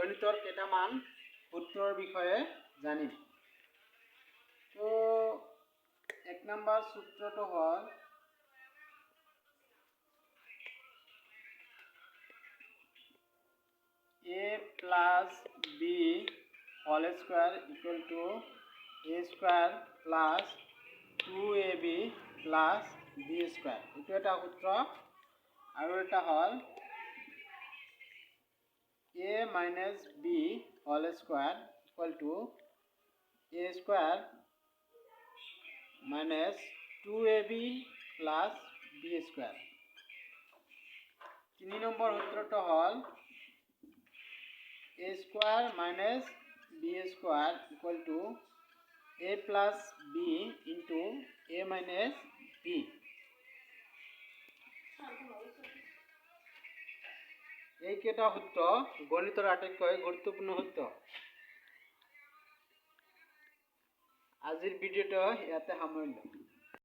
গণিতৰ কেইটামান সূত্ৰৰ বিষয়ে জানিম। তো 1 নম্বৰ সূত্ৰটো হ'ল a plus b whole square equal to a square plus 2ab plus b square। এইটো এটা সূত্র। আৰু এটা হ'ল a minus b whole square equal to a square minus 2ab plus b square। 3 number সূত্ৰটো হ'ল a square minus b square equal to a plus b into a minus b। এইকেইটা সূত্ৰ গণিতৰ আটাইতকৈ গুৰুত্বপূৰ্ণ সূত্ৰ। আজিৰ ভিডিঅ'টো ইয়াতে সামৰিলোঁ।